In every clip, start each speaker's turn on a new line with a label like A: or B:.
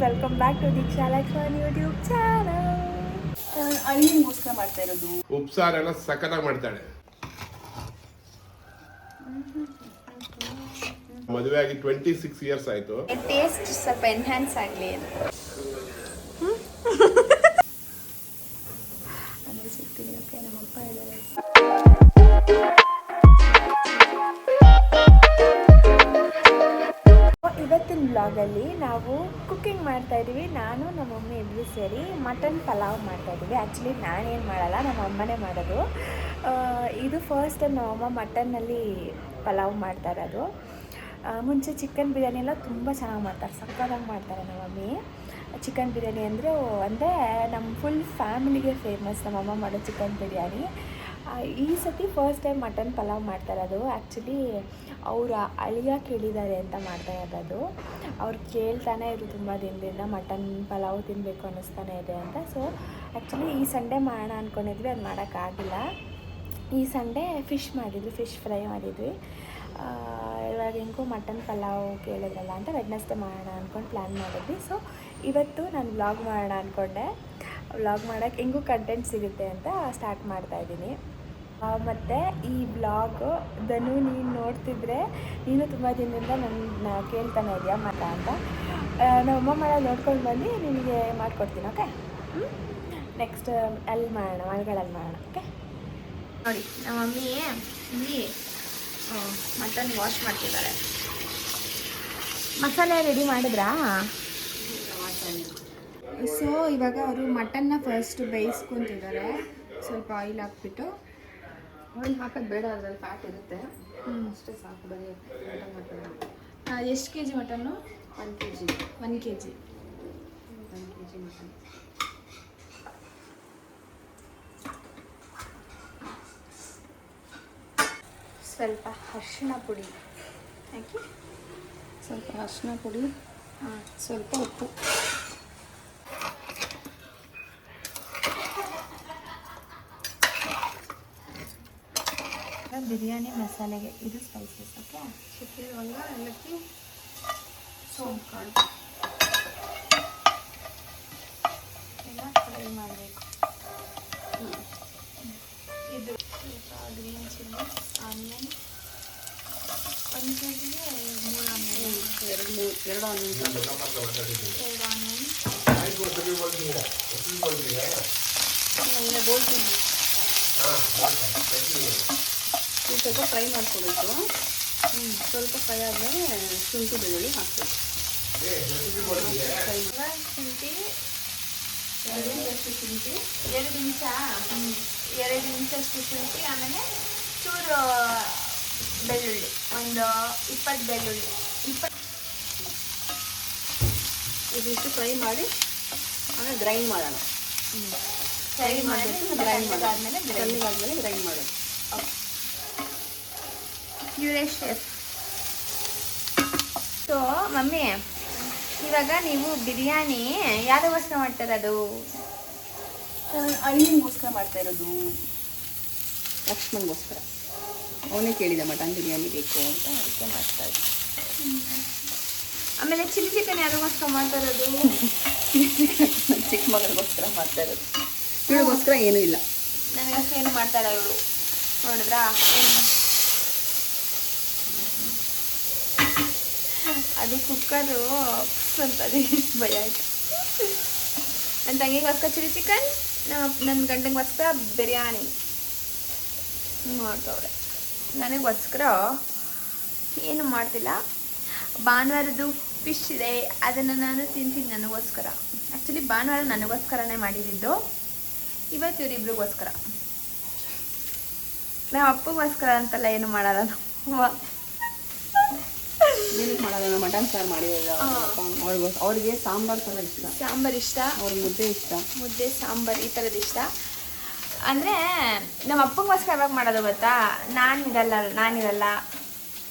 A: Welcome back to Deeksha Lakshman YouTube channel.
B: ಅಳಿಗೋಸ್ಕರ ಮಾಡ್ತಾ ಇರೋದು.
C: ಉಪ್ಸಾರೆಲ್ಲ ಸಖತ್ತಾಗಿ ಮಾಡ್ತಾಳೆ. ಮದುವೆ ಆಗಿ 26 ಇಯರ್ಸ್ ಆಯ್ತು.
A: ಟೇಸ್ಟ್ ಸ್ವಲ್ಪ ಎನ್ಹ್ಯಾನ್ಸ್ ಆಗಲಿ ಅಂತ ಅಂದರೆ ಸಿಗ್ತೀನಿ. ಓಕೆ, ನಮ್ಮಪ್ಪ ಇದ್ದಾರೆ. ಇವತ್ತಿನ ಬ್ಲಾಗಲ್ಲಿ ನಾವು ಕುಕ್ಕಿಂಗ್ ಮಾಡ್ತಾಯಿದ್ದೀವಿ. ನಾನು ನಮ್ಮ ಮಮ್ಮಿ ಇಬ್ಬರು ಸೇರಿ ಮಟನ್ ಪಲಾವ್ ಮಾಡ್ತಾಯಿದ್ದೀವಿ. ಆ್ಯಕ್ಚುಲಿ ನಾನೇನು ಮಾಡಲ್ಲ, ನಮ್ಮ ಅಮ್ಮನೇ ಮಾಡೋದು. ಇದು ಫಸ್ಟ್ ಟೈಮ್ ನಮ್ಮಮ್ಮ ಮಟನ್ನಲ್ಲಿ ಪಲಾವ್ ಮಾಡ್ತಾ ಇರೋದು. ಮುಂಚೆ ಚಿಕನ್ ಬಿರಿಯಾನಿ ಎಲ್ಲ ತುಂಬ ಚೆನ್ನಾಗಿ ಮಾಡ್ತಾರೆ, ಸಕ್ಕತ್ತಾಗಿ ಮಾಡ್ತಾರೆ ನಮ್ಮ ಮಮ್ಮಿ. ಚಿಕನ್ ಬಿರಿಯಾನಿ ಅಂದರೆ ನಮ್ಮ ಫುಲ್ ಫ್ಯಾಮಿಲಿಗೆ ಫೇಮಸ್ ನಮ್ಮಮ್ಮ ಮಾಡೋ ಚಿಕನ್ ಬಿರಿಯಾನಿ. ಈ ಸತಿ ಫಸ್ಟ್ ಟೈಮ್ ಮಟನ್ ಪಲಾವ್ ಮಾಡ್ತಾ ಇರೋದು. ಆ್ಯಕ್ಚುಲಿ ಅವರ ಅಳಿಯ ಕೇಳಿದ್ದಾರೆ ಅಂತ ಮಾಡ್ತಾ ಇರೋದು. ಅವ್ರು ಕೇಳ್ತಾನೆ ಇರು ತುಂಬ ದಿನದಿಂದ ಮಟನ್ ಪಲಾವ್ ತಿನ್ನಬೇಕು ಅನ್ನಿಸ್ತಾನೆ ಇದೆ ಅಂತ. ಸೊ ಆ್ಯಕ್ಚುಲಿ ಈ ಸಂಡೇ ಮಾಡೋಣ ಅಂದ್ಕೊಂಡಿದ್ವಿ, ಅದು ಮಾಡೋಕ್ಕಾಗಿಲ್ಲ. ಈ ಸಂಡೇ ಫಿಶ್ ಮಾಡಿದ್ವಿ, ಫಿಶ್ ಫ್ರೈ ಮಾಡಿದ್ವಿ. ಇವಾಗ ಹೆಂಗೂ ಮಟನ್ ಪಲಾವ್ ಕೇಳಿದ್ರಲ್ಲ ಅಂತ ವೆಡ್ನೆಸ್ಡೇ ಮಾಡೋಣ ಅಂದ್ಕೊಂಡು ಪ್ಲ್ಯಾನ್ ಮಾಡಿದ್ವಿ. ಸೊ ಇವತ್ತು ನಾನು ವ್ಲಾಗ್ ಮಾಡೋಣ ಅಂದ್ಕೊಂಡೆ. ವ್ಲಾಗ್ ಮಾಡೋಕ್ಕೆ ಹೆಂಗೂ ಕಂಟೆಂಟ್ ಸಿಗುತ್ತೆ ಅಂತ ಸ್ಟಾರ್ಟ್ ಮಾಡ್ತಾಯಿದ್ದೀನಿ. ಮತ್ತು ಈ ವ್ಲಾಗ್ ಧನು ನೀನು ನೋಡ್ತಿದ್ರೆ ನೀನು ತುಂಬ ದಿನದಿಂದ ನನ್ನ ಕೇಳ್ತಾನೆ ಇದೆಯಾ ಮತ ಅಂತ. ನಮ್ಮಮ್ಮ ಮಾಡೋದು ನೋಡ್ಕೊಂಡು ಬಂದು ನಿನಗೆ ಮಾಡಿಕೊಡ್ತೀನಿ. ಓಕೆ, ನೆಕ್ಸ್ಟ್ ಅಲ್ಲಿ ಮಾಡೋಣ, ಮಳೆಗಳಲ್ಲಿ ಮಾಡೋಣ. ಓಕೆ, ನೋಡಿ ನಮ್ಮ ಮಮ್ಮಿ ಇಲ್ಲಿ ಮಟನ್ ವಾಶ್ ಮಾಡ್ತಿದ್ದಾರೆ. ಮಸಾಲೆ ರೆಡಿ ಮಾಡಿದ್ರಾ? ಸೊ ಇವಾಗ ಅವರು ಮಟನ್ನ ಫಸ್ಟ್ ಬೇಯಿಸ್ಕೊತಿದ್ದಾರೆ. ಸ್ವಲ್ಪ ಆಯಿಲ್ ಹಾಕ್ಬಿಟ್ಟು,
B: ಆಯಿಲ್ ಹಾಕೋದು ಬೇಡ, ಅದರಲ್ಲಿ ಫ್ಯಾಟ್ ಇರುತ್ತೆ, ಅಷ್ಟೇ ಸಾಕು. ಬರೀ ಮಟನ್.
A: ಎಷ್ಟು K G mutton?
B: 1 kg.
A: 1 kg.
B: 1 kg mutton.
A: ಸ್ವಲ್ಪ ಅರಿಶಿಣ ಪುಡಿ ಹಾಕಿ,
B: ಸ್ವಲ್ಪ ಅರಿಶಿನ ಪುಡಿ, ಸ್ವಲ್ಪ ಉಪ್ಪು.
A: ಬಿರಿಯಾನಿ ಮಸಾಲೆಗೆ ಇದು ಸ್ಪೈಸಸ್. ಓಕೆ,
B: ಚಕ್ಕೆ, ಲವಂಗ, ಏಲಕ್ಕಿ, ಸೋಂಪು ಕಾಳು
A: ಎಲ್ಲ ಫ್ರೈ ಮಾಡಬೇಕು. ಇದು ಸ್ವಲ್ಪ green chilli, onion. 1 kgಗೆ 3 onion.
B: 2 onion. ಸ್ವಲ್ಪ ಫ್ರೈ ಮಾಡ್ಕೋಬೇಕು. ಸ್ವಲ್ಪ ಫ್ರೈ ಆದಮೇಲೆ ಶುಂಠಿ ಬೆಳ್ಳುಳ್ಳಿ ಹಾಕಬೇಕು.
A: ಶುಂಠಿ 2 ಇಂಚ 2 ಇಂಚಷ್ಟು ಶುಂಠಿ, ಆಮೇಲೆ ಚೂರು ಬೆಳ್ಳುಳ್ಳಿ, ಒಂದು 20 ಬೆಳ್ಳುಳ್ಳಿ.
B: ಇದಿಷ್ಟು ಫ್ರೈ ಮಾಡಿ ಆಮೇಲೆ ಗ್ರೈಂಡ್ ಮಾಡೋಣ.
A: ಫ್ರೈ ಮಾಡಿ
B: ಗ್ರೈಂಡ್
A: ಆದಮೇಲೆ
B: ಗ್ರೈಂಡ್ ಮಾಡೋದು.
A: ಇವರೇ ಶೆಫ್. ಸೊ ಮಮ್ಮಿ, ಇವಾಗ ನೀವು ಬಿರಿಯಾನಿ ಯಾರಿಗೋಸ್ಕರ ಮಾಡ್ತಾ ಇರೋದು?
B: ಅಳಿಗೋಸ್ಕರ ಮಾಡ್ತಾ ಇರೋದು, ಲಕ್ಷ್ಮಣ್ಗೋಸ್ಕರ. ಅವನೇ ಕೇಳಿದ ಮಟನ್ ಬಿರಿಯಾನಿ ಬೇಕು ಅಂತ, ಅದಕ್ಕೆ ಮಾಡ್ತಾ ಇದ್ದೆ.
A: ಆಮೇಲೆ ಚಿಲ್ಲಿ ಚಿಕನ್ ಯಾರಿಗೋಸ್ಕರ ಮಾಡ್ತಾ ಇರೋದು?
B: ಚಿಕ್ಕ ಮಗಳಿಗೋಸ್ಕರ ಮಾಡ್ತಾ ಇರೋದು. ಇವಳಿಗೋಸ್ಕರ ಏನೂ ಇಲ್ಲ,
A: ನನಗೋಸ್ಕರ ಏನು ಮಾಡ್ತಾ ಇಲ್ಲ ಇವಳು. ನೋಡಿದ್ರಾ, ಅದು ಕುಕ್ಕರು ಅಂತದೆ ಭಯ ಆಯ್ತು. ನನ್ನ ತಂಗಿಗೋಸ್ಕರ ಚಿಲ್ಲಿ ಚಿಕನ್, ನನ್ನ ಗಂಡನಿಗೋಸ್ಕರ ಬಿರಿಯಾನಿ ಮಾಡ್ತವ್ರೆ. ನನಗೋಸ್ಕರ ಏನು ಮಾಡ್ತಿಲ್ಲ. ಭಾನುವಾರದ್ದು ಫಿಶ್ ಇದೆ, ಅದನ್ನು ನಾನು ತಿಂತೀನಿ ನನಗೋಸ್ಕರ. ಆ್ಯಕ್ಚುಲಿ ಭಾನುವಾರ ನನಗೋಸ್ಕರನೇ ಮಾಡಿದ್ದು, ಇವತ್ತು ಇವರಿಬ್ರಿಗೋಸ್ಕರ. ನಾವು ಅಪ್ಪಗೋಸ್ಕರ ಅಂತೆಲ್ಲ ಏನು ಮಾಡಲ್ಲ ನಾವು.
B: ಏನಕ್ಕೆ ಮಾಡೋಲ್ಲ, ಮಟನ್ ಸಾರು ಮಾಡಿರೋದು. ಅವ್ರಿಗೆ ಸಾಂಬಾರು ಥರ ಇಷ್ಟ.
A: ಸಾಂಬಾರು ಇಷ್ಟ,
B: ಅವ್ರಿಗೆ ಮುದ್ದೆ ಇಷ್ಟ.
A: ಮುದ್ದೆ ಸಾಂಬಾರು ಈ ಥರದ್ದು ಇಷ್ಟ. ಅಂದರೆ ನಮ್ಮ ಅಪ್ಪಗೋಸ್ಕರ ಯಾವಾಗ ಮಾಡೋದು ಗೊತ್ತಾ? ನಾನಿರಲ್ಲ,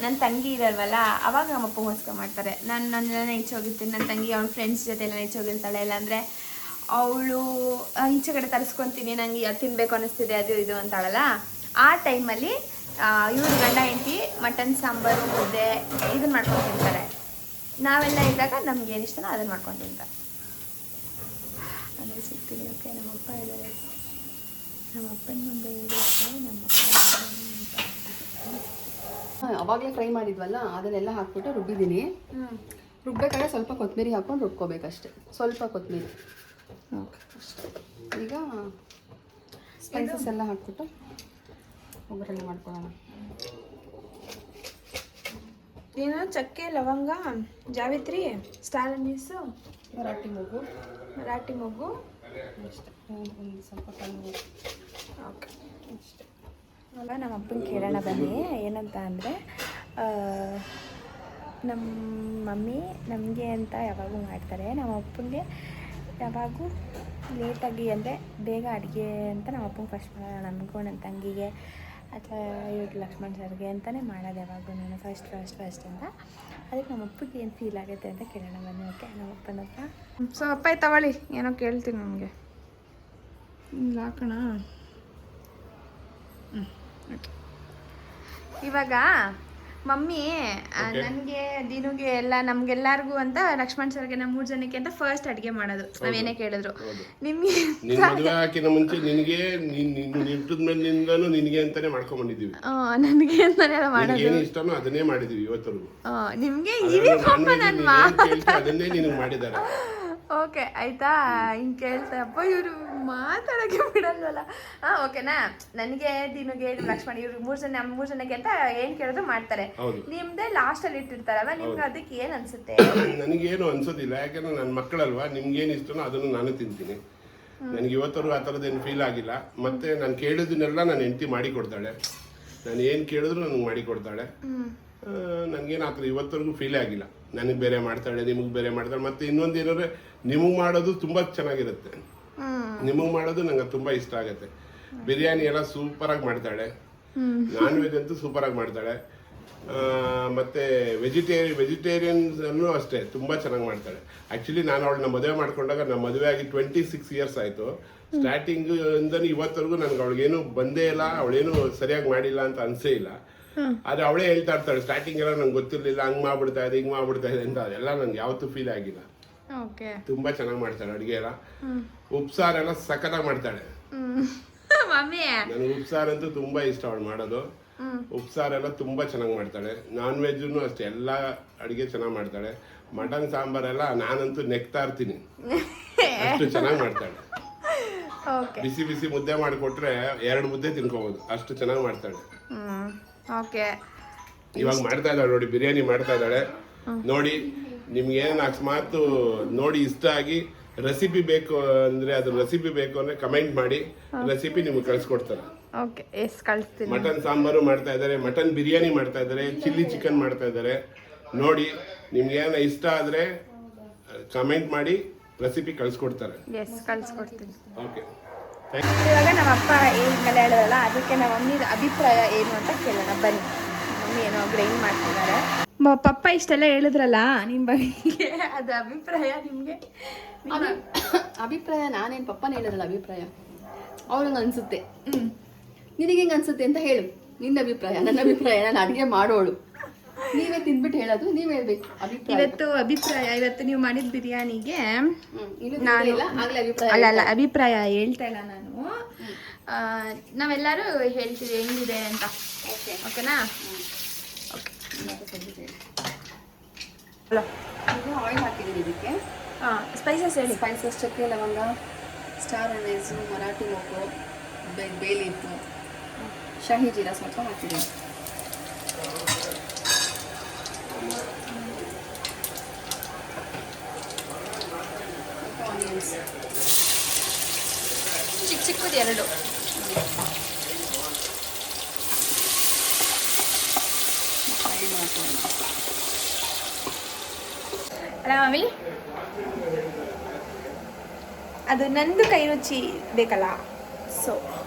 A: ನನ್ನ ತಂಗಿ ಇರಲ್ವಲ್ಲ, ಅವಾಗ ನಮ್ಮ ಅಪ್ಪಗೋಸ್ಕರ ಮಾಡ್ತಾರೆ. ನಾನು ಈಚೆ ಹೋಗಿರ್ತೀನಿ, ನನ್ನ ತಂಗಿ ಅವಳ ಫ್ರೆಂಡ್ಸ್ ಜೊತೆ ಎಲ್ಲ ಈಚೆ ಹೋಗಿರ್ತಾಳೆ. ಇಲ್ಲಾಂದರೆ ಅವಳು ಈಚೆ ಕಡೆ ತರಿಸ್ಕೊತೀನಿ, ನನಗೆ ಅದು ತಿನ್ನಬೇಕು ಅನ್ನಿಸ್ತಿದೆ ಅದು ಇದು ಅಂತಾಳಲ್ಲ, ಆ ಟೈಮಲ್ಲಿ ಇವರು ಗಂಡ ಹೆಂಡತಿ ಮಟನ್ ಸಾಂಬಾರು ಮುದ್ದೆ ಇದನ್ನು ಮಾಡ್ಕೊಂಡು ತಿಂತಾರೆ. ನಾವೆಲ್ಲ ಇದ್ದಾಗ ನಮ್ಗೆ ಏನು ಇಷ್ಟನೋ ಅದನ್ನು ಮಾಡ್ಕೊಂಡು ತಿಂತಾರೆ. ಅಂದರೆ ಸಿಗ್ತೀನಿ. ಓಕೆ, ನಮ್ಮಪ್ಪ ಇದ್ದಾರೆ. ನಮ್ಮ ಅಪ್ಪನ ಮುಂದೆ ಹೇಳಿದ್ರೆ
B: ಅವಾಗಲೇ ಫ್ರೈ ಮಾಡಿದ್ವಲ್ಲ ಅದನ್ನೆಲ್ಲ ಹಾಕ್ಬಿಟ್ಟು ರುಬ್ಬಿದ್ದೀನಿ. ರುಬ್ಬೇಕಾದ್ರೆ ಸ್ವಲ್ಪ ಕೊತ್ತಂಬರಿ ಹಾಕ್ಕೊಂಡು ರುಬ್ಕೋಬೇಕಷ್ಟೆ, ಸ್ವಲ್ಪ ಕೊತ್ತಂಬರಿ.
A: ಓಕೆ,
B: ಈಗ ಸ್ಪೈಸಸ್ ಎಲ್ಲ ಹಾಕ್ಬಿಟ್ಟು ಒಗ್ಗರಣೆ ಮಾಡ್ಕೊಳ್ಳೋಣ.
A: ಏನು ಚಕ್ಕೆ, ಲವಂಗ, ಜಾವಿತ್ರಿ, ಸ್ಟಾರ್ ಅನೀಸು, ಮರಾಠಿ ಮೊಗ್ಗು
B: ಅಷ್ಟೇ, ಒಂದು ಸ್ವಲ್ಪ ಕಲ್ಲು.
A: ಓಕೆ, ಅಷ್ಟೇ. ಅಲ್ಲ, ನಮ್ಮ ಅಪ್ಪನ ಕೇಳೋಣ ಬನ್ನಿ ಏನಂತ ಅಂದರೆ, ನಮ್ಮ ಮಮ್ಮಿ ನಮಗೆ ಅಂತ ಯಾವಾಗೂ ಮಾಡ್ತಾರೆ, ನಮ್ಮ ಅಪ್ಪನಿಗೆ ಯಾವಾಗೂ ಲೇಟಾಗಿ ಅಂದರೆ ಬೇಗ ಅಡುಗೆ ಅಂತ ನಮ್ಮ ಅಪ್ಪಂಗೆ ಫಸ್ಟ್ ಮಾಡೋಣ, ನಮಗೂ ನನ್ನ ತಂಗಿಗೆ ಅಥವಾ ಇವ್ರು ಲಕ್ಷ್ಮಣ್ ಸರ್ಗೆ ಅಂತಲೇ ಮಾಡೋದು ಯಾವಾಗೂ ನಾನು ಫಸ್ಟ್ ಅಂತ. ಅದಕ್ಕೆ ನಮ್ಮ ಅಪ್ಪಗೆ ಏನು ಫೀಲ್ ಆಗುತ್ತೆ ಅಂತ ಕೇಳೋಣ ಬನ್ನಿ. ಓಕೆ, ನಮ್ಮ ಅಪ್ಪನ ಹತ್ರ.
B: ಸೊ ಅಪ್ಪ ತಗೊಳ್ಳಿ, ಏನೋ ಕೇಳ್ತೀನಿ ನನಗೆ. ಹಾಕೋಣ.
A: ಓಕೆ, ಇವಾಗ ಮಮ್ಮಿ ನನಗೆ ದಿನುಗೆ ಎಲ್ಲ ನಮ್ಗೆಲ್ಲರಿಗೂ ಅಂತ ಲಕ್ಷ್ಮಣ್ ಸರ್ಗೆ ನಮ್ಮ 3 ಜನಕ್ಕೆ ಅಂತ ಫಸ್ಟ್ ಅಡುಗೆ ಮಾಡೋದು, ನಾವೇನೇ ಕೇಳಿದ್ರು. ನಿಮಗೆ
C: ನಿನ್ ಮದುವೆ ಹಾಕಿನ ಮುಂಚೆ ನಿನಗೆ ನಿಂತದ ಮೇಲಿಂದನೂ ನಿನಗೆ ಅಂತಾನೆ ಮಾಡ್ಕೊಂಡ್ ಬಂದಿದ್ದೀವಿ.
A: ನನಗೆ ಅಂತಾನೆ ಮಾಡೋದು,
C: ಏನು ಇಷ್ಟನೋ ಅದನ್ನೇ ಮಾಡಿದೀವಿ ಇವತ್ತರೆಗೂ.
A: ನಿಮಗೆ ಇದೇ ಪಾಪ ನನ್ನ
C: ಅದನ್ನೇ ನಿನಗೆ ಮಾಡಿದ್ದಾರೆ.
A: ಓಕೆ, ಆಯ್ತಾ? ಹಿಂಗೆ ಕೇಳ್ತಪ್ಪ, ಇವರು ಮಾತಾಡೋಕ್ಕೆ ಬಿಡಲ್ವಲ್ಲ. ಓಕೆನಾ? ನನಗೆ ದಿನುಗೆ ಲಕ್ಷ್ಮಣ ಇವ್ರು 3 ಜನ, ನಮ್ಮ 3 ಜನಕ್ಕೆ ಅಂತ ಏನು ಕೇಳಿದ್ರು ಮಾಡ್ತಾರೆ. ನಿಮ್ದೇ ಲಾಸ್ಟಲ್ಲಿ ಇಟ್ಟಿರ್ತಾರಲ್ಲ, ನಿಮ್ಗೆ ಅದಕ್ಕೆ ಏನು ಅನ್ಸುತ್ತೆ?
C: ನನಗೇನು ಅನ್ಸೋದಿಲ್ಲ, ಯಾಕಂದ್ರೆ ನನ್ನ ಮಕ್ಕಳಲ್ವಾ, ನಿಮ್ಗೇನು ಇಷ್ಟನೋ ಅದನ್ನು ನಾನು ತಿಂತೀನಿ. ನನಗೆ ಇವತ್ತರೆಗೂ ಆ ಥರದ್ದೇನು ಫೀಲ್ ಆಗಿಲ್ಲ. ಮತ್ತೆ ನಾನು ಕೇಳಿದ್ದನ್ನೆಲ್ಲ ನನ್ನ ಹೆಂಡತಿ ಮಾಡಿ ಕೊಡ್ತಾಳೆ. ನಾನು ಏನು ಕೇಳಿದ್ರು ನನಗೆ ಮಾಡಿ ಕೊಡ್ತಾಳೆ. ನನಗೇನು ಆ ಥರ ಇವತ್ತರೆಗೂ ಫೀಲೇ ಆಗಿಲ್ಲ. ನನಗೆ ಬೇರೆ ಮಾಡ್ತಾಳೆ, ನಿಮಗೆ ಬೇರೆ ಮಾಡ್ತಾಳೆ. ಮತ್ತು ಇನ್ನೊಂದು ಏನಂದರೆ, ನಿಮಗೆ ಮಾಡೋದು ತುಂಬ ಚೆನ್ನಾಗಿರುತ್ತೆ. ನಿಮಗೆ ಮಾಡೋದು ನಂಗೆ ತುಂಬ ಇಷ್ಟ ಆಗುತ್ತೆ. ಬಿರಿಯಾನಿ ಎಲ್ಲ ಸೂಪರಾಗಿ ಮಾಡ್ತಾಳೆ, ನಾನ್ ವೆಜ್ ಅಂತೂ ಸೂಪರಾಗಿ ಮಾಡ್ತಾಳೆ. ಮತ್ತು ವೆಜಿಟೇರಿಯನ್ಸನ್ನು ಅಷ್ಟೇ ತುಂಬ ಚೆನ್ನಾಗಿ ಮಾಡ್ತಾಳೆ. ಆ್ಯಕ್ಚುಲಿ ನಾನು ಅವಳನ್ನ ಮದುವೆ ಮಾಡ್ಕೊಂಡಾಗ, ನಮ್ಮ ಮದುವೆ ಆಗಿ 26 ಇಯರ್ಸ್ ಆಯಿತು. ಸ್ಟಾರ್ಟಿಂಗ್ ಇಂದನೂ ಇವತ್ತರೆಗೂ ನನಗೆ ಅವಳಿಗೇನು ಬಂದೇ ಇಲ್ಲ, ಅವಳೇನು ಸರಿಯಾಗಿ ಮಾಡಿಲ್ಲ ಅಂತ ಅನಿಸೇ ಇಲ್ಲ. ಆದರೆ ಅವಳೇ ಹೇಳ್ತಾ ಇರ್ತಾಳೆ, ಸ್ಟಾರ್ಟಿಂಗ್ ಎಲ್ಲ ನಂಗೆ ಗೊತ್ತಿರಲಿಲ್ಲ, ಹಂಗೆ ಮಾಡ್ಬಿಡ್ತಾ ಇದೆ, ಹಿಂಗೆ ಮಾಡ್ಬಿಡ್ತಾ ಇದೆ ಅಂತ. ಅದೆಲ್ಲ ನಂಗೆ ಯಾವತ್ತೂ ಫೀಲ್ ಆಗಿಲ್ಲ. ತುಂಬ ಚೆನ್ನಾಗಿ ಮಾಡ್ತಾಳೆ ಅಡುಗೆ ಎಲ್ಲ. ಉಪ್ಸಾರೆಲ್ಲ ಸಖತ್ತಾಗಿ ಮಾಡ್ತಾಳೆ. ನನಗೆ ಉಪ್ಸಾರಂತೂ ತುಂಬ ಇಷ್ಟ ಅವಳು ಮಾಡೋದು. ಉಪ್ಸಾರೆಲ್ಲ ತುಂಬ ಚೆನ್ನಾಗಿ ಮಾಡ್ತಾಳೆ. ನಾನ್ ವೆಜ್ಜೂ ಅಷ್ಟೇ, ಎಲ್ಲ ಅಡುಗೆ ಚೆನ್ನಾಗಿ ಮಾಡ್ತಾಳೆ. ಮಟನ್ ಸಾಂಬಾರೆಲ್ಲ ನಾನಂತೂ ನೆಕ್ತಾ ಇರ್ತೀನಿ, ಅಷ್ಟು ಚೆನ್ನಾಗಿ ಮಾಡ್ತಾಳೆ. ಬಿಸಿ ಬಿಸಿ ಮುದ್ದೆ ಮಾಡಿಕೊಟ್ರೆ 2 ಮುದ್ದೆ ತಿನ್ಕೋಬೋದು, ಅಷ್ಟು ಚೆನ್ನಾಗಿ ಮಾಡ್ತಾಳೆ. ಇವಾಗ ಮಾಡ್ತಾ ಇದ್ದಾಳೆ ನೋಡಿ, ಬಿರಿಯಾನಿ ಮಾಡ್ತಾ ಇದ್ದಾಳೆ ನೋಡಿ. ನಿಮ್ಗೆ ಏನು ಅಕಸ್ಮಾತ್ ನೋಡಿ ಇಷ್ಟ ಆಗಿ ರೆಸಿಪಿ ಬೇಕು ಅಂದ್ರೆ, ಅದ್ರ ರೆಸಿಪಿ ಬೇಕು ಅಂದ್ರೆ ಕಮೆಂಟ್ ಮಾಡಿ, ರೆಸಿಪಿ ನಿಮ್ಗೆ ಕಳ್ಸಿಕೊಡ್ತಾರೆ. ಮಟನ್ ಸಾಂಬಾರು ಮಾಡ್ತಾ ಇದ್ದಾರೆ, ಮಟನ್ ಬಿರಿಯಾನಿ ಮಾಡ್ತಾ ಇದ್ದಾರೆ, ಚಿಲ್ಲಿ ಚಿಕನ್ ಮಾಡ್ತಾ ಇದ್ದಾರೆ ನೋಡಿ. ನಿಮ್ಗೆ ಏನೋ ಇಷ್ಟ ಆದ್ರೆ ಕಮೆಂಟ್ ಮಾಡಿ, ರೆಸಿಪಿ ಕಳ್ಸಿಕೊಡ್ತಾರೆ. ಓಕೆ,
A: ಇವಾಗ ನಮ್ಮ ಅಪ್ಪ ಏನೆಲ್ಲ ಹೇಳೋದಲ್ಲ, ಅದಕ್ಕೆ ನಮ್ಮ ಮಮ್ಮಿ ಅಭಿಪ್ರಾಯ ಏನು ಅಂತ ಕೇಳೋಣ ಬನ್ನಿ. ಮಮ್ಮಿ ಏನೋ ಗ್ರೈಂಡ್ ಮಾಡ್ತಿದ್ದಾರೆ. ಪಪ್ಪ ಇಷ್ಟೆಲ್ಲ ಹೇಳಿದ್ರಲ್ಲ ನಿಮ್ಮ ಬಗ್ಗೆ, ಅದು ಅಭಿಪ್ರಾಯ ನಿಮಗೆ?
B: ಅಭಿಪ್ರಾಯ ನಾನೇನು ಪಪ್ಪನ ಹೇಳಿದ್ರಲ್ಲ ಅಭಿಪ್ರಾಯ, ಅವ್ರಂಗೆ ಅನ್ಸುತ್ತೆ. ನಿನಗೆ ಹೆಂಗೆ ಅನ್ಸುತ್ತೆ ಅಂತ ಹೇಳು. ನಿನ್ನ ಅಭಿಪ್ರಾಯ, ನನ್ನ ಅಭಿಪ್ರಾಯ, ನಾನು ಅಡುಗೆ ಮಾಡೋಳು. ನೀವೇ ತಿಂದ್ಬಿಟ್ಟು ಹೇಳೋದು, ನೀವ್ ಹೇಳ್ಬೇಕು ಅಭಿಪ್ರಾಯ.
A: ಇವತ್ತು ನೀವು ಮಾಡಿದ ಬಿರಿಯಾನಿಗೆ
B: ಅಲ್ಲ
A: ಅಭಿಪ್ರಾಯ ಹೇಳ್ತಾ ಇಲ್ಲ ನಾನು. ನಾವೆಲ್ಲರೂ ಹೇಳ್ತೀವಿ ಹೆಂಗಿದೆ ಅಂತ. ಓಕೆನಾ?
B: ಆಯಿಲ್ ಹಾಕಿದ್ದೀನಿ ಇದಕ್ಕೆ.
A: ಸ್ಪೈಸಸ್ ಹೇಳಿ.
B: ಸ್ಪೈಸಸ್ ಚಕ್ಕೆ, ಲವಂಗ, ಸ್ಟಾರ್ ಅನೀಸು, ಮರಾಠಿ ಮೊಗ್ಗು, ಬೇ ಲೀಫು, ಶಾಹಿ ಜೀರಾ ಸ್ವಲ್ಪ ಹಾಕಿದ್ದೀನಿ. ಆನಿಯನ್ಸ್
A: ಚಿಕ್ಕದು 2. ಅಲ್ಲ ಮಮ್ಮಿ, ಅದು ನಂದು ಕೈ ರುಚಿ ಬೇಕಲ್ಲ, ಸೊ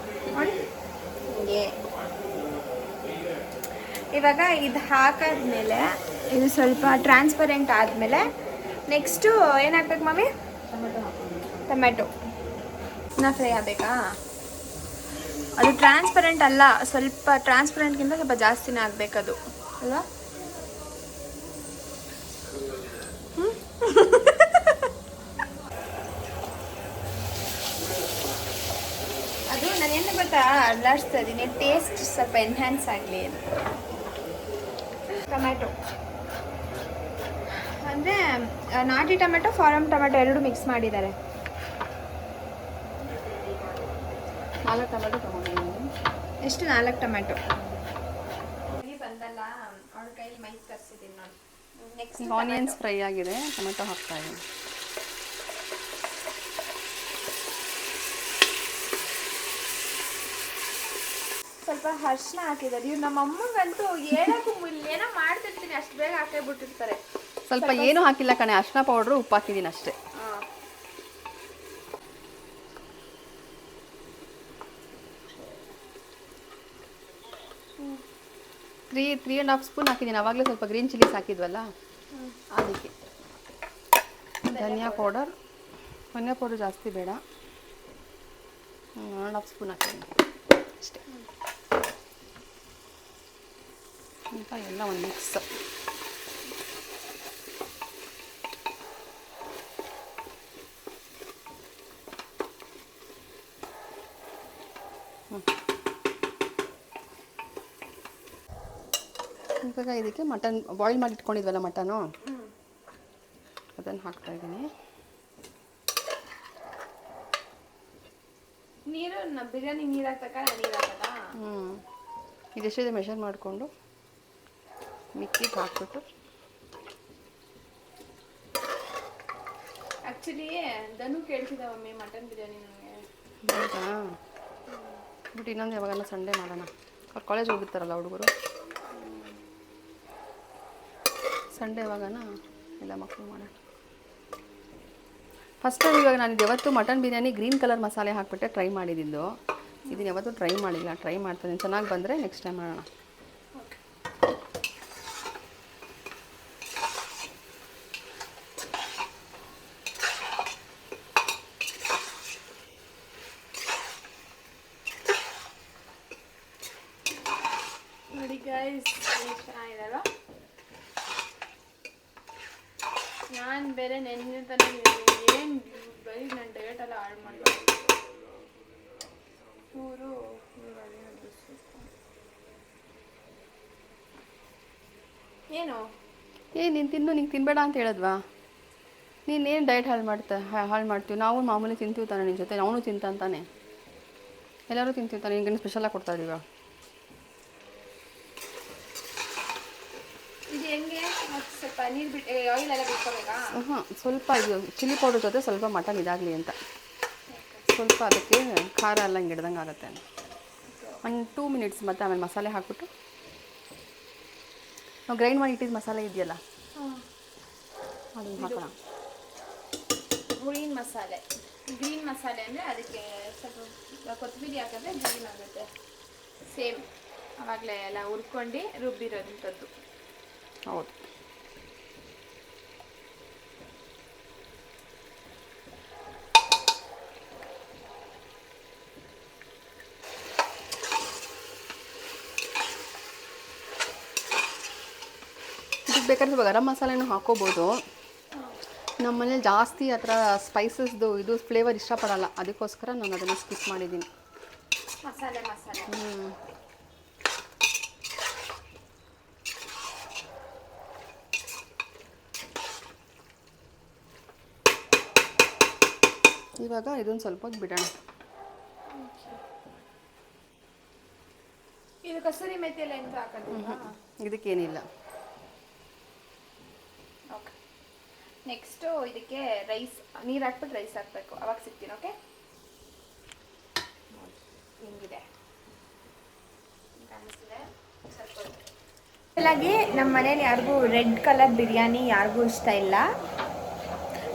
A: ನೋಡಿ ಇವಾಗ ಇದು ಹಾಕಾದ್ಮೇಲೆ, ಇದು ಸ್ವಲ್ಪ ಟ್ರಾನ್ಸ್ಪರೆಂಟ್ ಆದಮೇಲೆ ನೆಕ್ಸ್ಟು ಏನು ಹಾಕ್ಬೇಕು ಮಮ್ಮಿ? Tomato fry ಆಗಬೇಕಾ? ಅದು ಟ್ರಾನ್ಸ್ಪರೆಂಟ್ ಅಲ್ಲ, ಸ್ವಲ್ಪ ಟ್ರಾನ್ಸ್ಪರೆಂಟ್ಗಿಂತ ಸ್ವಲ್ಪ ಜಾಸ್ತಿನೇ ಆಗಬೇಕದು ಅಲ್ವಾ? ಏನು ಗೊತ್ತಾ ಅಲ್ಲಾಡಿಸ್ತಾ ಇದ್ದೀನಿ ಟೇಸ್ಟ್ ಸ್ವಲ್ಪ ಎನ್ಹ್ಯಾನ್ಸ್ ಆಗಲಿ ಅಂತ. ಟೊಮ್ಯಾಟೊ ಅಂದರೆ ನಾಟಿ ಟೊಮೆಟೊ ಫಾರಮ್ ಟೊಮೆಟೊ ಎರಡು ಮಿಕ್ಸ್ ಮಾಡಿದ್ದಾರೆ.
B: 4 ಟೊಮೆಟೊ ತೊಗೊಂಡಿದ್ದೀನಿ.
A: ಎಷ್ಟು 4 ಟೊಮೆಟೊ ಬಂದಲ್ಲ ಅವಳ ಕೈಲಿ ಮೈ ತರಿಸಿದ್ದೀನಿ ನಾನು. ನೆಕ್ಸ್ಟ್
B: ಆನಿಯನ್ಸ್ ಫ್ರೈ ಆಗಿದೆ, ಟೊಮೆಟೊ ಹಾಕ್ತಾ ಇದ್ದೀನಿ.
A: ಸ್ವಲ್ಪ ಅರ್ಶಿನ ಹಾಕಿದ್ದಾರೆ. ಇವ್ರು ನಮ್ಮ ಅಮ್ಮಂಗಂತೂ ಹೇಳಕ್ಕೂ ಏನೋ ಮಾಡ್ತಿರ್ತೀನಿ ಅಷ್ಟು ಬೇಗ ಹಾಕೇ ಬಿಟ್ಟಿರ್ತಾರೆ.
B: ಸ್ವಲ್ಪ ಏನು ಹಾಕಿಲ್ಲ ಕಣೆ, ಅರ್ಶಿನ ಪೌಡ್ರು ಉಪ್ಪು ಹಾಕಿದ್ದೀನಿ ಅಷ್ಟೇ. ತ್ರೀ 3.5 ಸ್ಪೂನ್ ಹಾಕಿದ್ದೀನಿ. ಆವಾಗಲೇ ಸ್ವಲ್ಪ ಗ್ರೀನ್ ಚಿಲ್ಲೀಸ್ ಹಾಕಿದ್ವಲ್ಲ ಅದಕ್ಕೆ. ಧನಿಯಾ ಪೌಡರ್ ಜಾಸ್ತಿ ಬೇಡ, 1.5 ಸ್ಪೂನ್ ಹಾಕಿದ್ದೀನಿ ಅಷ್ಟೇ. ಅಂತ ಎಲ್ಲ ಒಂದು ಮಿಕ್ಸ್. ಇವಾಗ ಇದಕ್ಕೆ ಮಟನ್ ಬಾಯ್ಲ್ ಮಾಡಿ ಇಟ್ಕೊಂಡಿದ್ವಲ್ಲ ಮಟನು, ಅದನ್ನು ಹಾಕ್ತಾ ಇದ್ದೀನಿ.
A: ನೀರು ಬಿರಿಯಾನಿ ನೀರು ಹಾಕ್ಬೇಕಾ ನೀರು ಹಾಕದಾ?
B: ಇದೆಷ್ಟಿದೆ ಮೆಷರ್ ಮಾಡಿಕೊಂಡು ಮಿಕ್ಕಿಗೆ ಹಾಕ್ಬಿಟ್ಟು.
A: ಆ್ಯಕ್ಚುಲಿ ಧನು ಕೇಳ್ತಿದ್ದ ಒಮ್ಮೆ ಮಟನ್ ಬಿರಿಯಾನಿ ನನಗೆ.
B: ಹೌದಾ? ಬಟ್ ಇನ್ನೊಂದು ಯಾವಾಗನ ಸಂಡೇ ಮಾಡೋಣ. ಅವ್ರು ಕಾಲೇಜ್ ಹೋಗಿರ್ತಾರಲ್ಲ ಹುಡುಗರು, ಸಂಡೇ ಯಾವಾಗನ ಎಲ್ಲ ಮಕ್ಕಳು ಮಾಡೋಣ. ಫಸ್ಟ್ ಟೈಮ್ ಇವಾಗ ನಾನು ಯಾವತ್ತು ಮಟನ್ ಬಿರಿಯಾನಿ ಗ್ರೀನ್ ಕಲರ್ ಮಸಾಲೆ ಹಾಕ್ಬಿಟ್ಟೆ ಟ್ರೈ ಮಾಡಿದ್ದು. ಇದನ್ನು ಯಾವತ್ತೂ ಟ್ರೈ ಮಾಡಿಲ್ಲ, ಟ್ರೈ ಮಾಡ್ತೀನಿ. ಚೆನ್ನಾಗಿ ಬಂದರೆ ನೆಕ್ಸ್ಟ್ ಟೈಮ್ ಮಾಡೋಣ.
A: ನೋಡಿ ಗೈಸ್ ಚೆನ್ನಾಗಿದಲ್ವ? ನಾನು ಬೇರೆ ನೆನ್ನೆ ತಾನೇ ಏನು ಬರೀ ನನ್ನ ಡಯಟೆಲ್ಲ ಹಾಳು ಮಾಡಬಾರ್ದು. ಚೂರು ಏನು
B: ನೀನು ತಿನ್ನು, ನಿಂಗೆ ತಿನ್ನಬೇಡ ಅಂತ ಹೇಳಿದ್ವಾ? ನೀನೇನು ಡಯಟ್ ಹಾಳು ಮಾಡ್ತೀವಿ. ನಾವು ಮಾಮೂಲಿ ತಿಂತೀವಿ ತಾನೆ ನಿನ್ನ ಜೊತೆ, ಅವನು ತಿಂತಾನೆ, ಎಲ್ಲರೂ ತಿಂತೀವಿ ತಾನೆ. ನಿಂಗೆ ಸ್ಪೆಷಲಾಗಿ ಕೊಡ್ತಾ ಇದೀವ.
A: ಇದು ಹೆಂಗೆ? ಮತ್ತು ಸ್ವಲ್ಪ ನೀರು ಬಿಟ್ಟು ಆಯಿಲ್ ಎಲ್ಲ ಬಿಟ್ಕೋಬೇಕಾ?
B: ಸ್ವಲ್ಪ ಇದು ಚಿಲ್ಲಿ ಪೌಡರ್ ಜೊತೆ ಸ್ವಲ್ಪ ಮಟನ್ ಇದಾಗಲಿ ಅಂತ, ಸ್ವಲ್ಪ ಅದಕ್ಕೆ ಖಾರ ಎಲ್ಲ ಹಿಂಗೆ ಹಿಡ್ದಂಗೆ ಆಗುತ್ತೆ. ಒಂದು 2 ಮಿನಿಟ್ಸ್ ಮತ್ತು ಆಮೇಲೆ ಮಸಾಲೆ ಹಾಕ್ಬಿಟ್ಟು ನಾವು ಗ್ರೈಂಡ್ ಮಾಡಿ ಇಟ್ಟಿದ್ದು ಮಸಾಲೆ ಇದೆಯಲ್ಲ ಅದನ್ನು ಹಾಕೋಣ.
A: ಗ್ರೀನ್ ಮಸಾಲೆ ಅಂದರೆ ಅದಕ್ಕೆ ಸ್ವಲ್ಪ ಕೊತ್ತಂಬರಿ ಹಾಕಿದ್ರೆ ಗ್ರೀನ್ ಆಗುತ್ತೆ. ಸೇಮ್ ಆವಾಗಲೇ ಎಲ್ಲ ಹುರ್ಕೊಂಡು ರುಬ್ಬಿರೋದಂಥದ್ದು.
B: ಹೌದು. ಇದಕ್ಕೆ ಬೇಕಾದ್ರೆ ಗರಂ ಮಸಾಲೆನೂ ಹಾಕೋಬೋದು. ನಮ್ಮ ಮನೇಲಿ ಜಾಸ್ತಿ ಆ ಥರ ಸ್ಪೈಸಸ್ದು ಇದು ಫ್ಲೇವರ್ ಇಷ್ಟಪಡಲ್ಲ, ಅದಕ್ಕೋಸ್ಕರ ನಾನು ಅದನ್ನು ಸ್ಕಿಪ್ ಮಾಡಿದ್ದೀನಿ.
A: ಮಸಾಲೆ
B: ಇವಾಗ ಇದನ್ನು ಸ್ವಲ್ಪ ಹೊತ್ತು ಬಿಡೋಣ.
A: ಇದು ಕಸೂರಿ ಮೆಥಿ ಎಲ್ಲ ಎಂತ ಹಾಕೋದಿಲ್ಲ?
B: ಇದಕ್ಕೇನಿಲ್ಲ.
A: ಓಕೆ, ನೆಕ್ಸ್ಟು ಇದಕ್ಕೆ ರೈಸ್ ನೀರು ಹಾಕ್ಬಿಟ್ಟು ರೈಸ್ ಹಾಕಬೇಕು, ಅವಾಗ ಸಿಗ್ತೀನಿ. ಓಕೆ, ಹಿಂಗಿದೆ ಹಾಗಾಗಿ ನಮ್ಮ ಮನೇಲಿ ಯಾರಿಗೂ ರೆಡ್ ಕಲರ್ ಬಿರಿಯಾನಿ ಯಾರಿಗೂ ಇಷ್ಟ ಇಲ್ಲ.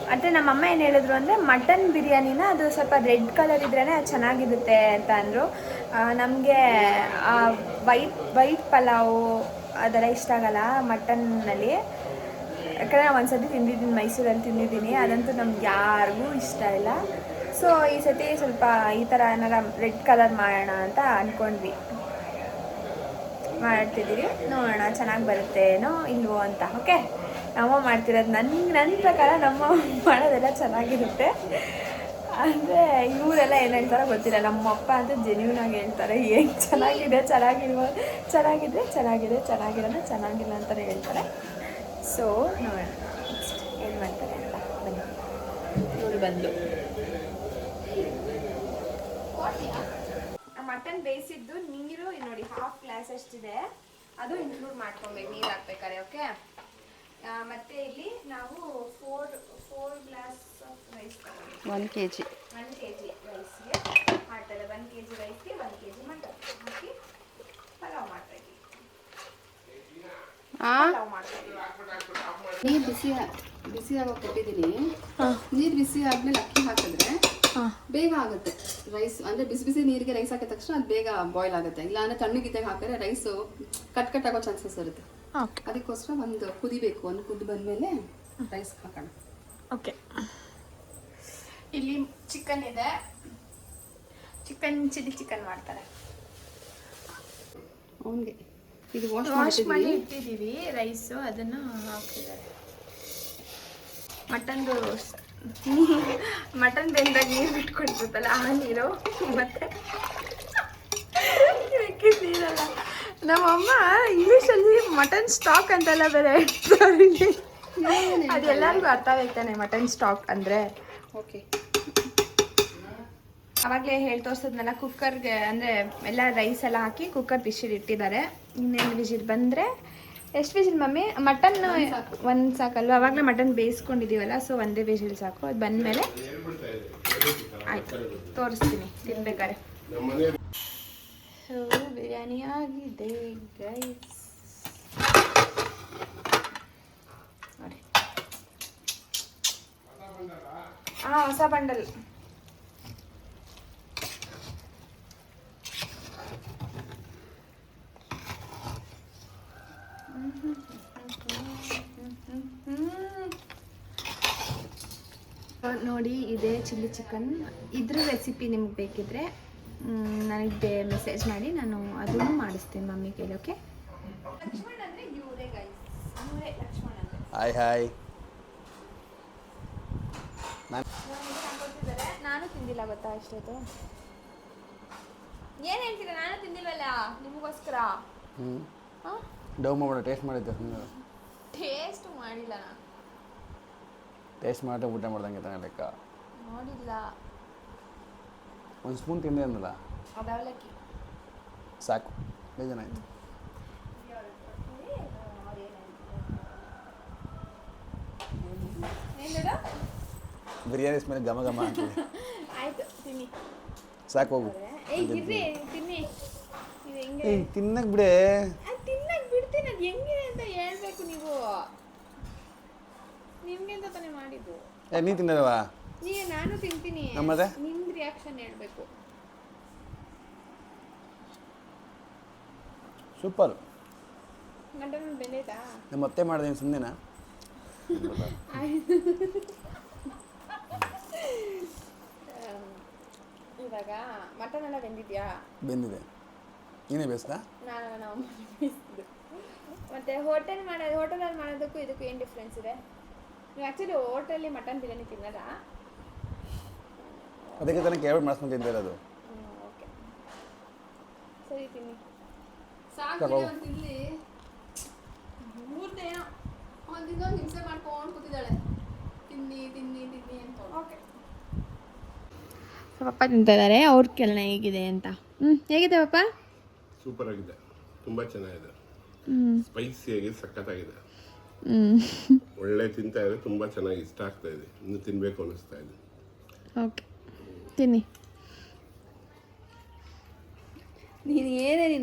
A: ಮತ್ತು ನಮ್ಮಮ್ಮ ಏನು ಹೇಳಿದ್ರು ಅಂದರೆ ಮಟನ್ ಬಿರಿಯಾನಿನ ಅದು ಸ್ವಲ್ಪ ರೆಡ್ ಕಲರ್ ಇದ್ರೇ ಅದು ಚೆನ್ನಾಗಿರುತ್ತೆ ಅಂತ ಅಂದರು. ನಮಗೆ ವೈಟ್ ಪಲಾವು ಅದೆಲ್ಲ ಇಷ್ಟ ಆಗಲ್ಲ ಮಟನ್ನಲ್ಲಿ. ಯಾಕಂದರೆ ನಾನು ಒಂದು ಸತಿ ತಿಂದಿದ್ದೀನಿ, ಮೈಸೂರಲ್ಲಿ ತಿಂದಿದ್ದೀನಿ, ಅದಂತೂ ನಮ್ಗೆ ಯಾರಿಗೂ ಇಷ್ಟ ಇಲ್ಲ. ಸೊ ಈ ಸತಿ ಸ್ವಲ್ಪ ಈ ಥರ ಏನಾರ ರೆಡ್ ಕಲರ್ ಮಾಡೋಣ ಅಂತ ಅಂದ್ಕೊಂಡ್ವಿ, ಮಾಡ್ತಿದ್ದೀವಿ. ನೋಡೋಣ ಚೆನ್ನಾಗಿ ಬರುತ್ತೇನೋ ಇಲ್ವೋ ಅಂತ. ಓಕೆ, ನಮ್ಮ ಮಾಡ್ತಿರೋದು ನನ್ನ ಪ್ರಕಾರ ನಮ್ಮ ಮಾಡೋದೆಲ್ಲ ಚೆನ್ನಾಗಿರುತ್ತೆ. ಅಂದರೆ ಇವರೆಲ್ಲ ಏನು ಹೇಳ್ತಾರೋ ಗೊತ್ತಿಲ್ಲ. ನಮ್ಮಪ್ಪ ಅಂತ ಜೆನ್ಯೂನ್ ಆಗಿ ಹೇಳ್ತಾರೆ, ಏನು ಚೆನ್ನಾಗಿದೆ ಚೆನ್ನಾಗಿದ್ರೆ ಚೆನ್ನಾಗಿರೋದು ಚೆನ್ನಾಗಿಲ್ಲ ಅಂತಲೇ ಹೇಳ್ತಾರೆ. ಸೊ ನೋಡೋಣ ನೆಕ್ಸ್ಟ್ ಏನು ಮಾಡ್ತಾರೆ ಅಂತ. ಬನ್ನಿ, ಇವರು ಬಂದು ಮಟನ್ ಬೇಯಿಸಿದ್ದು ನೀರು ನೋಡಿ ಹಾಫ್ ಗ್ಲಾಸ್ ಅಷ್ಟಿದೆ, ಅದು ಇನ್ಕ್ಲೂಡ್ ಮಾಡ್ಕೊಬೇಕು ನೀರು ಹಾಕ್ಬೇಕಾರೆ. ಓಕೆ, ಮತ್ತೆ ಇಲ್ಲಿ ನಾವು four glass of rice
B: 1 kg
A: 1 kg ರೈಸ್ಗೆ ಮಾಡ್ತಾರೆ. 1 kg ರೈಸ್ಗೆ 1 kg ಮಟನ್ ಹಾಕಿ ಪಲಾವ್ ಮಾಡ್ತಾ ಇದ್ದೀವಿ. ಪಲಾವ್ ಮಾಡ್ತಾ ಇದ್ದೀವಿ.
B: ನೀರು ಬಿಸಿ ಆಗೋಕೆ ಕೊಟ್ಟಿದ್ದೀನಿ. ನೀರು ಬಿಸಿ ಆದ್ಮೇಲೆ ಅಕ್ಕಿ ಹಾಕಿದ್ರೆ ಬೇಗ ಆಗುತ್ತೆ ರೈಸ್. ಅಂದ್ರೆ ಬಿಸಿ ಬಿಸಿ ನೀರಿಗೆ ರೈಸ್ ಹಾಕಿದ ತಕ್ಷಣ ಅದು ಬೇಗ ಬಾಯ್ಲ್ ಆಗುತ್ತೆ. ಇಲ್ಲ ಅಂದ್ರೆ ತಣ್ಣಗಿದ್ದಾಗ ಹಾಕಿದ್ರೆ ರೈಸು ಕಟ್ ಆಗೋ ಚಾನ್ಸಸ್ ಇರುತ್ತೆ. ಅದಕ್ಕೋಸ್ಕರ ಒಂದು ಕುದಿಬೇಕು. ಒಂದು ಕುದ್ದು ಬಂದಮೇಲೆ ರೈಸ್ ಹಾಕೋಣ.
A: ಓಕೆ, ಇಲ್ಲಿ ಚಿಕನ್ ಇದೆ, ಚಿಲ್ಲಿ ಚಿಕನ್ ಮಾಡ್ತಾರೆ.
B: ಅವನಿಗೆ ಇದು
A: ವಾಶ್ ಮಾಡಿ ಇಟ್ಟಿದ್ದೀವಿ ರೈಸು, ಅದನ್ನು ಹಾಕ್ತಿದ್ದಾರೆ. ಮಟನ್ ಬೆಂದಾಗ ನೀರು ಬಿಟ್ಕೊಡ್ತಲ್ಲ ಆ ನೀರು ಮತ್ತೆ ನೀರಲ್ಲ. ನಮ್ಮಮ್ಮ ಇಂಗ್ಲೀಷಲ್ಲಿ ಮಟನ್ ಸ್ಟಾಕ್ ಅಂತೆಲ್ಲ ಬೇರೆ ಹೇಳ್ತಾರೆ. ಅದೆಲ್ಲರಿಗೂ ಅರ್ಥ ಆಗ್ತಾನೆ ಮಟನ್ ಸ್ಟಾಕ್ ಅಂದರೆ.
B: ಓಕೆ,
A: ಅವಾಗಲೇ ಹೇಳಿ ತೋರಿಸಿದ್ನಲ್ಲ, ಕುಕ್ಕರ್ಗೆ ಅಂದರೆ ಎಲ್ಲ ರೈಸ್ ಎಲ್ಲ ಹಾಕಿ ಕುಕ್ಕರ್ ವಿಶಿಲ್ ಇಟ್ಟಿದ್ದಾರೆ. ಇನ್ನೇನು ವಿಶಿಲ್ ಬಂದರೆ, ಎಷ್ಟು ವಿಶಿಲ್ ಮಮ್ಮಿ? ಮಟನ್ ಒಂದು ಸಾಕಲ್ವ? ಅವಾಗಲೇ ಮಟನ್ ಬೇಯಿಸ್ಕೊಂಡಿದ್ದೀವಲ್ಲ, ಸೊ ಒಂದೇ ವಿಶಿಲ್ ಸಾಕು. ಅದು ಬಂದಮೇಲೆ ಆಯಿತು ತೋರಿಸ್ತೀನಿ ತಿನ್ಬೇಕಾರೆ. ಸೊ ಬಿರಿಯಾನಿ ಆಗಿದೆ ಗೈಸ್ ನೋಡಿ. ಹಾಂ, ಹೊಸ ಬಂಡಲ್. ನೋಡಿ, ಇದೆ ಚಿಲ್ಲಿ ಚಿಕನ್. ಇದ್ರ ರೆಸಿಪಿ ನಿಮ್ಗೆ ಬೇಕಿದ್ರೆ ನನಗೆ ಮೆಸೇಜ್ ಮಾಡಿ, ನಾನು ಅದನ್ನು ಮಾಡಿಸ್ತೀನಿ ಮಮ್ಮಿ ಕೈಲಿ. ಓಕೆ, ಲಕ್ಷ್ಮಣ್ ಅಂದರೆ ಇವರೇ ಗೈಸ್, ಇವರೇ ಲಕ್ಷ್ಮಣ್ ಅಂದರೆ.
D: ಹಾಯ್
A: ನಾನು ತಿಂದಿಲ್ಲ ಗೊತ್ತಾ ಇಷ್ಟೊತ್ತು. ಏನು ಹೇಳ್ತೀರಾ? ನಾನು ತಿಂದಿಲ್ವಲ್ಲ ನಿಮಗೋಸ್ಕರ. ಹಾಂ,
D: ಡವ್ ಮಾಡ್ಬಿಡ. ಟೇಸ್ಟ್ ಮಾಡಿದ್ದೆ.
A: ಟೇಸ್ಟ್ ಮಾಡಿಲ್ಲ ನಾನು.
D: ಟೇಸ್ಟ್ ಮಾಡಿದ್ರೆ ಊಟ ಮಾಡ್ದಂಗೆ ತಾನೆ ಲೆಕ್ಕ.
A: ನೋಡಿಲ್ಲ.
D: ಒಂದು ಸ್ಪೂನ್ ತಿಂದೆ ಅಂದಲ್ಲ,
A: ಅದು ಅವಲಕ್ಕಿ
D: ಸಾಕು, ಬೇಜಾನಾಯ್ತು. ಬಿರಿಯಾನಿ ಸ್ಮೆಲ್ ಘಮ ಘಮ ಅಂತಿದೆ.
A: ಆಯ್ತು, ತಿನ್ನಿ.
D: ಸಾಕು, ಹೋಗು.
A: ಇರ್ರಿ, ತಿನ್ನಿ. ಇದು ಹೆಂಗೆ?
D: ಏಯ್, ತಿನ್ನಕ್ ಬಿಡೆ.
A: ತಿನ್ನಕ್ ಬಿಡ್ತೀನಿ. ಅದು ಹೆಂಗಿದೆ ಅಂತ ಹೇಳ್ಬೇಕು ನೀವು. ನಿಮ್ಗೆ ಅಂತ ತಾನೇ ಮಾಡಿದ್ದು.
D: ನೀ ತಿನ್ನಲ್ವಾ?
A: ನಾನು ತಿಂತೀನಿ.
D: ಮತ್ತೆ
A: ನಿಮ್ದು ರಿಯಾಕ್ಷನ್ ಹೇಳ್ಬೇಕು.
D: ಸೂಪರ್.
A: ಗಂಟೆ ಬೆಂದೈತಾ?
D: ನಮ್ಮ ಅತ್ತೆ ಮಾಡಿದೆ ಸುಮ್ಮನೆನಾ?
A: ಇವಾಗ ಮಟನ್ ಎಲ್ಲ ಬೆಂದಿದ್ಯಾ?
D: ಬೆಂದಿದೆ. ನೀನೇ ಬೇಯಿಸ್ದಾ?
A: ನಾವು ಬೇಯಿಸಿದ್ದು. ಮತ್ತೆ ಹೋಟೆಲಲ್ಲಿ ಮಾಡೋದಕ್ಕೂ ಇದಕ್ಕೂ ಏನು ಡಿಫ್ರೆನ್ಸ್ ಇದೆ? ನೀವು ಆ್ಯಕ್ಚುಲಿ ಹೋಟೆಲಲ್ಲಿ ಮಟನ್ ಬಿರಿಯಾನಿ ತಿನ್ನಲ್ಲ?
D: ಅದಕ್ಕೆ ತಾನೇ ಕೇಳ್ಬಿಟ್ಟು ಮಾಡ್ಸ್ಕೊಂಡು ತಿಂದಿರೋದು.
A: ಓಕೆ, ಸರಿ, ತಿನ್ನಿ.
B: ಸಾಕು ತಿನ್ಲಿ. ಮೂರ್ದೇನೋ ಒಂದಿನ್ನೊಂದು ಹಿಂಸೆ ಮಾಡ್ಕೊಂಡು ಕೂತಿದ್ದಾಳೆ. ತಿನ್ನಿ ತಿನ್ನಿ ತಿನ್ನಿ ಅಂತ.
A: ಓಕೆ, ಪಪ್ಪ ತಿಂತಿದ್ದಾರೆ. ಅವ್ರ ಕೆಳನ ಹೇಗಿದೆ ಅಂತ. ಹೇಗಿದೆ ಪಪ್ಪ?
C: ಸೂಪರ್ ಆಗಿದೆ, ತುಂಬ ಚೆನ್ನಾಗಿದೆ. ಸ್ಪೈಸಿಯಾಗಿ ಸಖತ್ತಾಗಿದೆ. ಒಳ್ಳೆ ತಿಂತಾ ಇದೆ, ತುಂಬ ಚೆನ್ನಾಗಿ ಇಷ್ಟ ಆಗ್ತಾ ಇದೆ. ಇನ್ನು ತಿನ್ನಬೇಕು ಅನ್ನಿಸ್ತಾ ಇದೆ.
A: ಓಕೆ, ತಿನ್ನಿ.
B: ನೀನು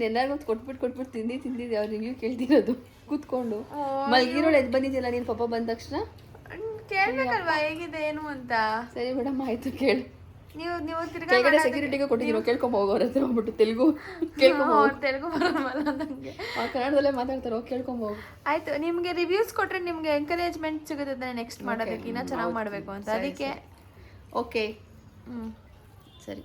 B: ಎಲ್ಲರಿಗೂ ಕೊಟ್ಬಿಟ್ಟು ತಿಂದಿದ್ದೆ. ಅವ್ರು ರಿವ್ಯೂ ಕೇಳ್ತಿರೋದು ಕೂತ್ಕೊಂಡು. ಮಲ್ಗಿರೋಳು ಎದ್ದು ಬಂದಿದ್ದಿಲ್ಲ ನೀನು ಪಾಪ ಬಂದ ತಕ್ಷಣ.
A: ಕೇಳ್ಬೇಕಲ್ವಾ ಹೇಗಿದೆ ಏನು ಅಂತ?
B: ಸರಿ ಮೇಡಮ್, ಆಯ್ತು, ಕೇಳು.
A: ನೀವು
B: ಕೆಳಗಡೆ ಸೆಕ್ಯೂರಿಟಿಗೆ ಕೊಟ್ಟಿದ್ದೀರೋ, ಕೇಳ್ಕೊಂಬ ಹೋಗೋರ ಹತ್ರ ಹೋಗ್ಬಿಟ್ಟು. ತೆಲುಗು
A: ಬರೋಲ್ಲ ನಂಗೆ.
B: ಕನ್ನಡದಲ್ಲೇ ಮಾತಾಡ್ತಾರೋ, ಕೇಳ್ಕೊಂಬ ಹೋಗು.
A: ಆಯ್ತು, ನಿಮಗೆ ರಿವ್ಯೂಸ್ ಕೊಟ್ರೆ ನಿಮ್ಗೆ ಎಂಕರೇಜ್ಮೆಂಟ್ ಸಿಗುತ್ತೆ ನೆಕ್ಸ್ಟ್ ಮಾಡೋದಕ್ಕೆ, ಇನ್ನೂ ಚೆನ್ನಾಗಿ ಮಾಡಬೇಕು ಅಂತ. ಅದಕ್ಕೆ
B: ಓಕೆ, ಸರಿ.